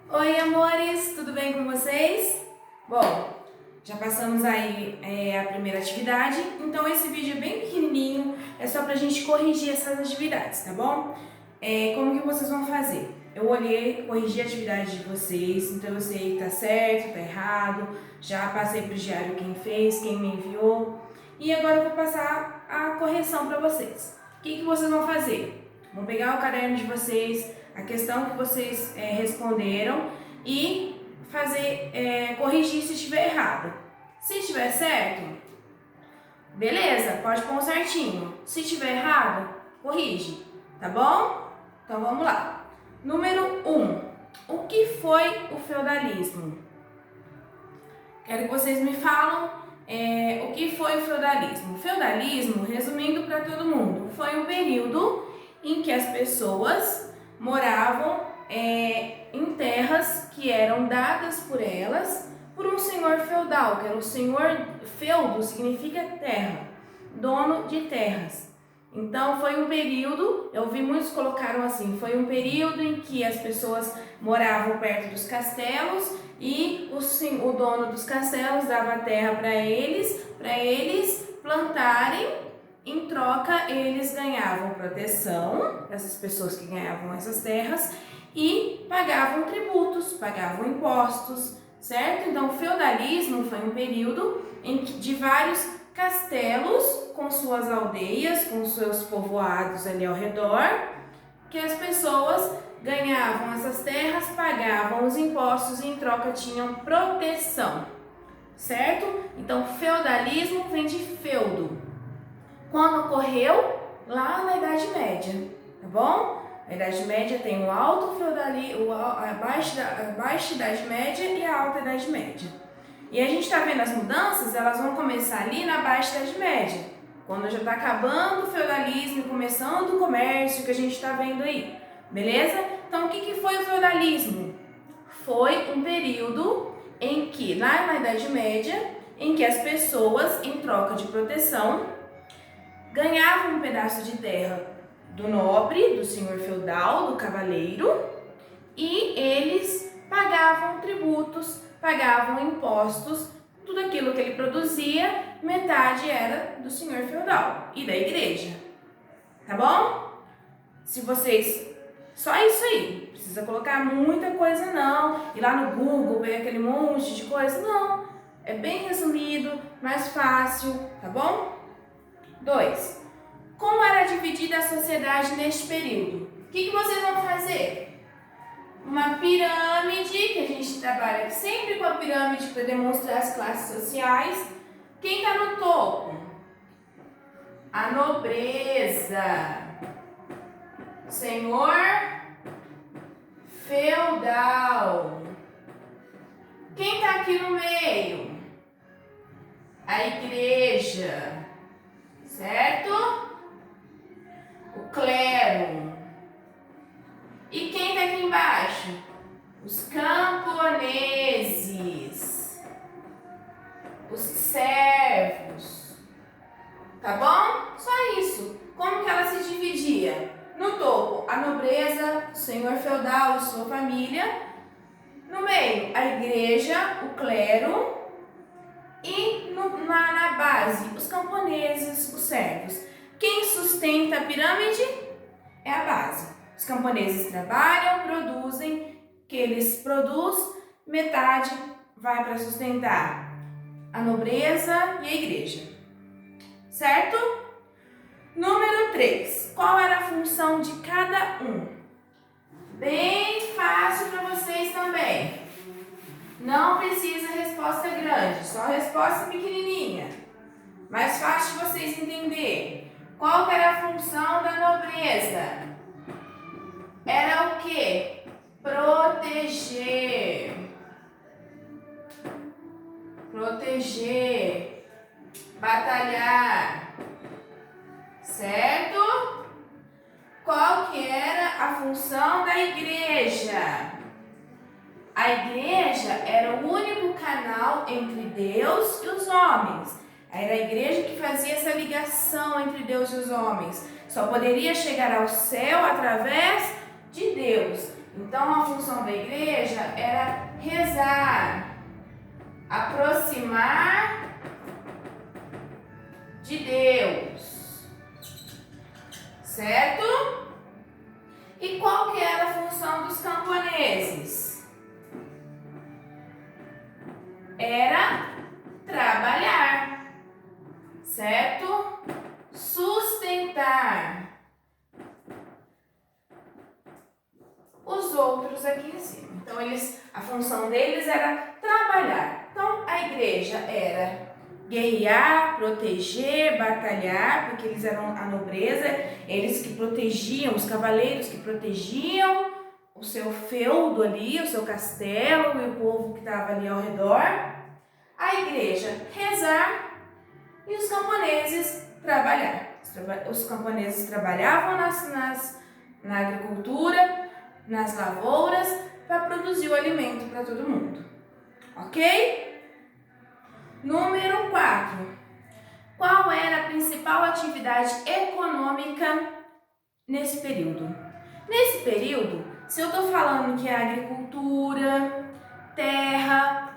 Oi, amores, tudo bem com vocês? Bom, já passamos aí a primeira atividade, então esse vídeo é bem pequenininho, é só pra gente corrigir essas atividades, tá bom? Como que vocês vão fazer? Eu olhei, corrigi a atividade de vocês, então eu sei que tá certo, tá errado, já passei pro diário quem fez, quem me enviou, e agora eu vou passar a correção pra vocês. O que vocês vão fazer? Vão pegar o caderno de vocês, a questão que vocês responderam e corrigir se estiver errado. Se estiver certo, beleza, pode pôr um certinho. Se estiver errado, corrige, tá bom? Então vamos lá. Número 1. O que foi o feudalismo? Quero que vocês me falam o que foi o feudalismo. O feudalismo, resumindo para todo mundo, foi um período em que as pessoas moravam em terras que eram dadas por elas por um senhor feudal, que era o senhor. Feudo significa terra, dono de terras. Então foi um período, eu vi muitos colocaram assim, foi um período em que as pessoas moravam perto dos castelos e o dono dos castelos dava terra para eles plantarem. Em troca, eles ganhavam proteção, essas pessoas que ganhavam essas terras, e pagavam tributos, pagavam impostos, certo? Então, o feudalismo foi um período de vários castelos com suas aldeias, com seus povoados ali ao redor, que as pessoas ganhavam essas terras, pagavam os impostos e em troca tinham proteção, certo? Então, feudalismo vem de feudo. Quando ocorreu? Lá na Idade Média, tá bom? A Idade Média tem o alto feudalismo, a baixa Idade Média e a alta Idade Média. E a gente está vendo as mudanças, elas vão começar ali na baixa Idade Média, quando já está acabando o feudalismo, começando o comércio que a gente está vendo aí, beleza? Então, o que foi o feudalismo? Foi um período em que, lá na Idade Média, em que as pessoas, em troca de proteção, ganhavam um pedaço de terra do nobre, do senhor feudal, do cavaleiro, e eles pagavam tributos, pagavam impostos, tudo aquilo que ele produzia, metade era do senhor feudal e da igreja, tá bom? Se vocês, só isso aí, precisa colocar muita coisa não, ir lá no Google, ver aquele monte de coisa, não, é bem resumido, mais fácil, tá bom? 2. Como era dividida a sociedade neste período? O que vocês vão fazer? Uma pirâmide, que a gente trabalha sempre com a pirâmide para demonstrar as classes sociais. Quem está no topo? A nobreza. Senhor feudal. Quem está aqui no meio? A igreja. Certo? O clero. E quem está aqui embaixo? Os camponeses. Os servos. Tá bom? Só isso. Como que ela se dividia? No topo, a nobreza, o senhor feudal e sua família. No meio, a igreja, o clero. E na base, os camponeses, os servos. Quem sustenta a pirâmide é a base. Os camponeses trabalham, produzem, que eles produzem, metade vai para sustentar a nobreza e a igreja. Certo? Número 3. Qual era a função de cada um? Bem fácil para vocês também. Não precisa resposta grande, só resposta pequenininha. Mais fácil de vocês entenderem. Qual que era a função da nobreza? Era o quê? Proteger. Proteger. Batalhar. Certo? Qual que era a função da igreja? A igreja era o único canal entre Deus e os homens. Era a igreja que fazia essa ligação entre Deus e os homens. Só poderia chegar ao céu através de Deus. Então a função da igreja era rezar, aproximar de Deus, certo? E qual que era a função dos camponeses? Era trabalhar, certo? Sustentar os outros aqui em cima. Então, a função deles era trabalhar. Então, a igreja era guerrear, proteger, batalhar, porque eles eram a nobreza, eles que protegiam, os cavaleiros que protegiam o seu feudo ali, o seu castelo e o povo que estava ali ao redor. A igreja rezar e os camponeses trabalhar. Os camponeses trabalhavam na agricultura, nas lavouras, para produzir o alimento para todo mundo. Ok? Número 4. Qual era a principal atividade econômica nesse período? Nesse período, se eu estou falando que é agricultura, terra,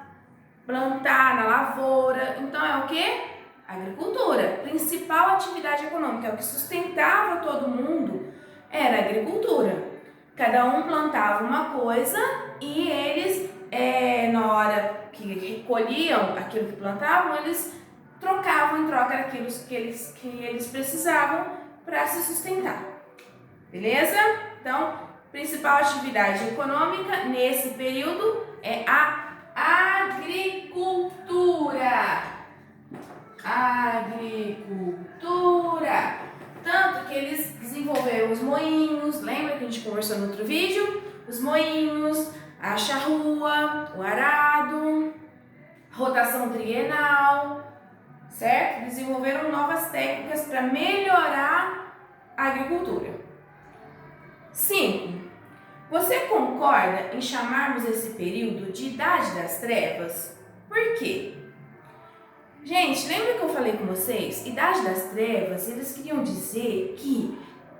plantar na lavoura, então é o quê? Agricultura. Principal atividade econômica, é o que sustentava todo mundo, era a agricultura. Cada um plantava uma coisa e eles, na hora que recolhiam aquilo que plantavam, eles trocavam em troca daquilo que eles precisavam para se sustentar. Beleza? Então, principal atividade econômica nesse período é a agricultura. Agricultura. Tanto que eles desenvolveram os moinhos, lembra que a gente conversou no outro vídeo? Os moinhos, a charrua, o arado, rotação trienal, certo? Desenvolveram novas técnicas para melhorar a agricultura. 5. Você concorda em chamarmos esse período de Idade das Trevas? Por quê? Gente, lembra que eu falei com vocês? Idade das Trevas, eles queriam dizer que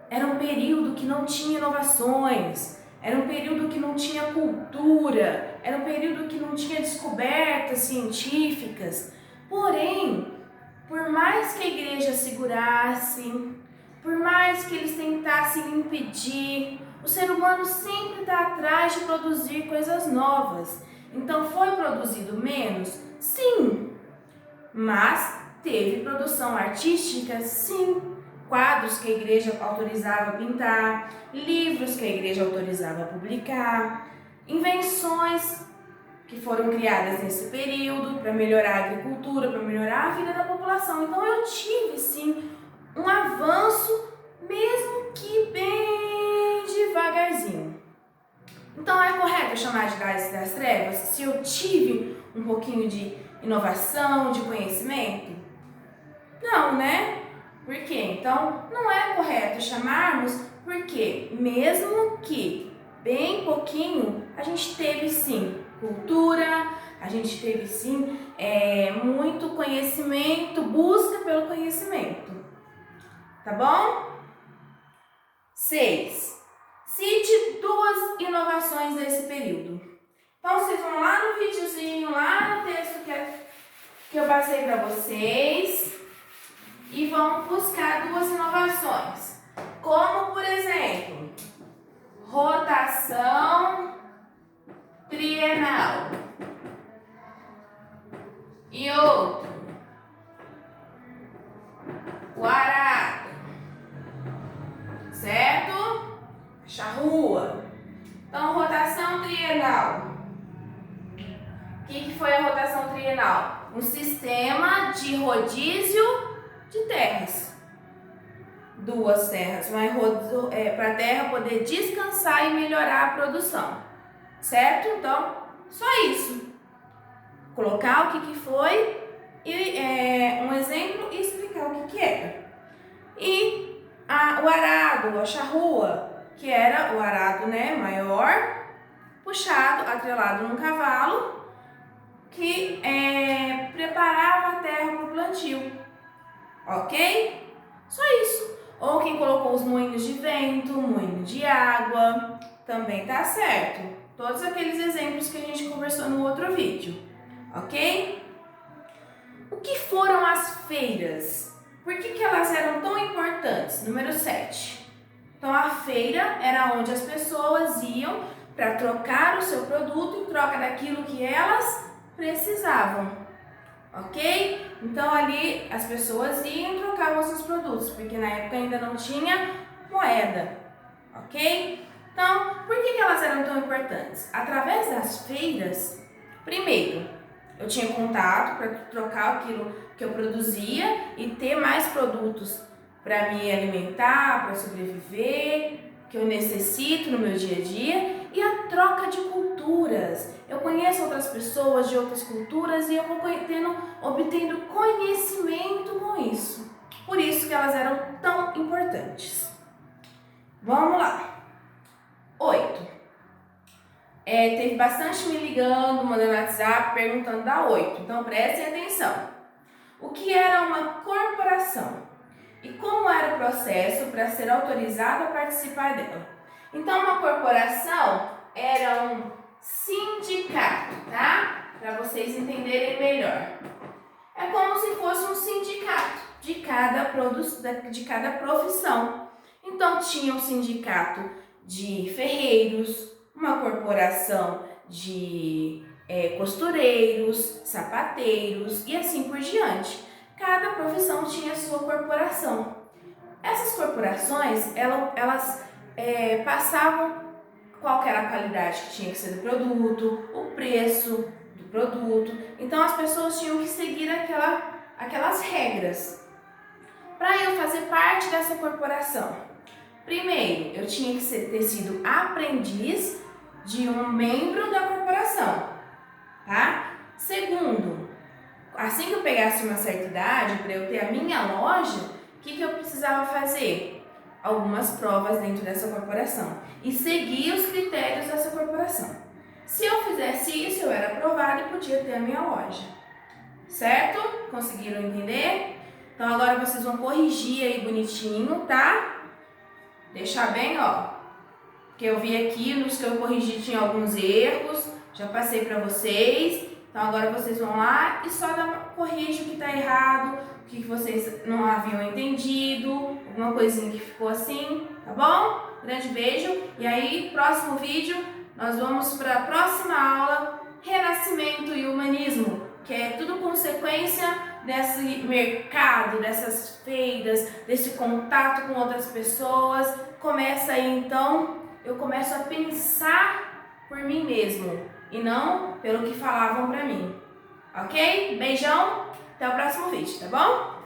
era um período que não tinha inovações, era um período que não tinha cultura, era um período que não tinha descobertas científicas. Porém, por mais que a igreja segurasse, por mais que eles tentassem impedir, o ser humano sempre está atrás de produzir coisas novas. Então, foi produzido menos? Sim. Mas teve produção artística? Sim. Quadros que a igreja autorizava pintar, livros que a igreja autorizava publicar, invenções que foram criadas nesse período para melhorar a agricultura, para melhorar a vida da população. Então eu tive sim um avanço, mesmo que bem devagarzinho. Então é correto eu chamar de Idade das Trevas se eu tive um pouquinho de inovação, de conhecimento? Não, né? Por quê? Então, não é correto chamarmos, porque mesmo que bem pouquinho, a gente teve sim cultura, a gente teve sim muito conhecimento, busca pelo conhecimento. Tá bom? 6. Cite 2 inovações desse período. Então, vocês vão lá no videozinho, lá no texto que eu passei para vocês e vão buscar 2 inovações. Como, por exemplo, rotação trienal. E outro, o arado, certo? Charrua. Então, rotação trienal. O que foi a rotação trienal? Um sistema de rodízio de terras. 2 terras, para a terra poder descansar e melhorar a produção. Certo? Então, só isso. Colocar o que foi, e um exemplo e explicar o que era. E o arado, a charrua, que era o arado, né, maior, puxado, atrelado num cavalo, que preparava a terra para o plantio. Ok? Só isso. Ou quem colocou os moinhos de vento, moinho de água, Também tá certo. Todos aqueles exemplos que a gente conversou no outro vídeo, ok? O que foram as feiras? Por que elas eram tão importantes? Número 7. Então, a feira era onde as pessoas iam para trocar o seu produto em troca daquilo que elas precisavam, ok? Então, ali as pessoas iam e trocavam seus produtos, porque na época ainda não tinha moeda, ok? Então, por que elas eram tão importantes? Através das feiras, primeiro, eu tinha contato para trocar aquilo que eu produzia e ter mais produtos para me alimentar, para sobreviver, que eu necessito no meu dia a dia, e a troca de culturas. Eu conheço outras pessoas de outras culturas e eu vou obtendo conhecimento com isso. Por isso que elas eram tão importantes. Vamos lá. 8. Teve bastante me ligando, mandando WhatsApp, perguntando da 8. Então prestem atenção. O que era uma corporação? E como era o processo para ser autorizado a participar dela? Então, uma corporação era um sindicato, tá? Para vocês entenderem melhor. É como se fosse um sindicato de cada profissão. Então, tinha um sindicato de ferreiros, uma corporação de costureiros, sapateiros e assim por diante. Cada profissão tinha sua corporação. Essas corporações, elas passavam qual era a qualidade que tinha que ser do produto, o preço do produto. Então, as pessoas tinham que seguir aquelas regras. Para eu fazer parte dessa corporação, primeiro, eu tinha que ter sido aprendiz de um membro da corporação, tá? Segundo, assim que eu pegasse uma certa idade, para eu ter a minha loja, o que eu precisava fazer? Algumas provas dentro dessa corporação e seguir os critérios dessa corporação. Se eu fizesse isso, eu era aprovada e podia ter a minha loja. Certo? Conseguiram entender? Então agora vocês vão corrigir aí bonitinho, tá? Deixar bem, ó. Porque eu vi aqui, nos que eu corrigi tinha alguns erros, já passei para vocês. Então agora vocês vão lá e só corrige o que está errado, o que vocês não haviam entendido, alguma coisinha que ficou assim, tá bom? Grande beijo. E aí, próximo vídeo, nós vamos para a próxima aula, Renascimento e Humanismo, que é tudo consequência desse mercado, dessas feiras, desse contato com outras pessoas. Começa aí então, eu começo a pensar por mim mesmo e não pelo que falavam pra mim. Ok? Beijão, até o próximo vídeo, tá bom?